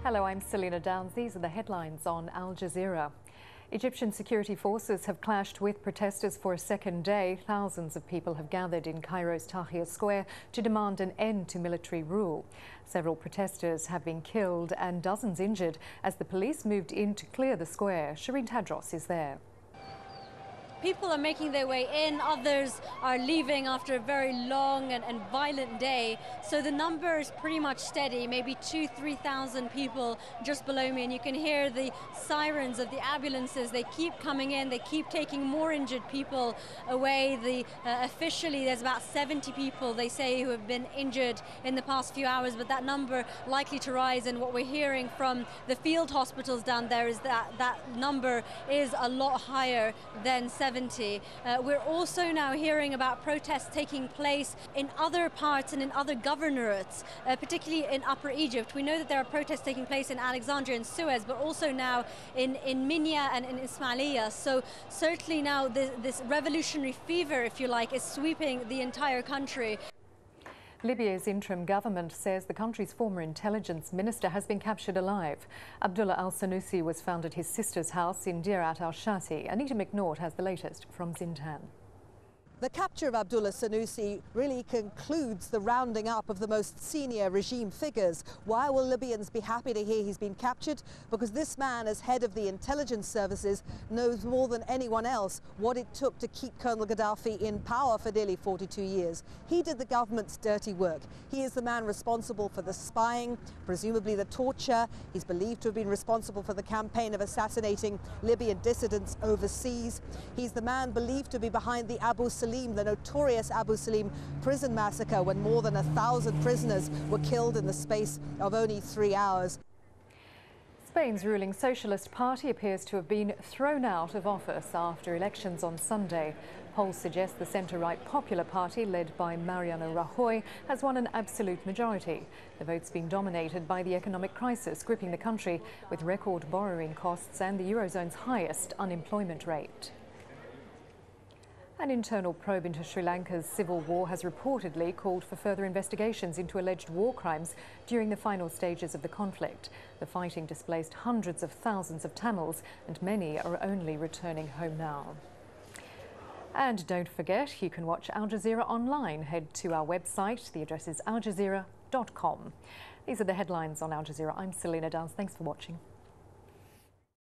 Hello, I'm Selena Downs. These are the headlines on Al Jazeera. Egyptian security forces have clashed with protesters for a second day. Thousands of people have gathered in Cairo's Tahrir Square to demand an end to military rule. Several protesters have been killed and dozens injured as the police moved in to clear the square. Shireen Tadros is there. People are making their way in, others are leaving after a very long and violent day. So the number is pretty much steady, maybe 2,000–3,000 people just below me. And you can hear the sirens of the ambulances. They keep coming in, they keep taking more injured people away. Officially, there's about 70 people, they say, who have been injured in the past few hours, but that number likely to rise. And what we're hearing from the field hospitals down there is that that number is a lot higher than 70. We're also now hearing about protests taking place in other parts and in other governorates, particularly in Upper Egypt. We know that there are protests taking place in Alexandria and Suez, but also now in Minya and in Ismailia. So certainly now this revolutionary fever, if you like, is sweeping the entire country. Libya's interim government says the country's former intelligence minister has been captured alive. Abdullah al-Sanusi was found at his sister's house in Dirat al-Shati. Anita McNaught has the latest from Zintan. The capture of Abdullah Sanusi really concludes the rounding up of the most senior regime figures. Why will Libyans be happy to hear he's been captured? Because this man, as head of the intelligence services, knows more than anyone else what it took to keep Colonel Gaddafi in power for nearly 42 years. He did the government's dirty work. He is the man responsible for the spying, presumably the torture. He's believed to have been responsible for the campaign of assassinating Libyan dissidents overseas. He's the man believed to be behind the the notorious Abu Salim prison massacre, when more than 1,000 prisoners were killed in the space of only 3 hours. Spain's ruling Socialist Party appears to have been thrown out of office after elections on Sunday. Polls suggest the centre-right Popular Party, led by Mariano Rajoy, has won an absolute majority. The vote's been dominated by the economic crisis gripping the country, with record borrowing costs and the Eurozone's highest unemployment rate. An internal probe into Sri Lanka's civil war has reportedly called for further investigations into alleged war crimes during the final stages of the conflict. The fighting displaced hundreds of thousands of Tamils, and many are only returning home now. And don't forget, you can watch Al Jazeera online. Head to our website. The address is aljazeera.com. These are the headlines on Al Jazeera. I'm Selena Downs. Thanks for watching.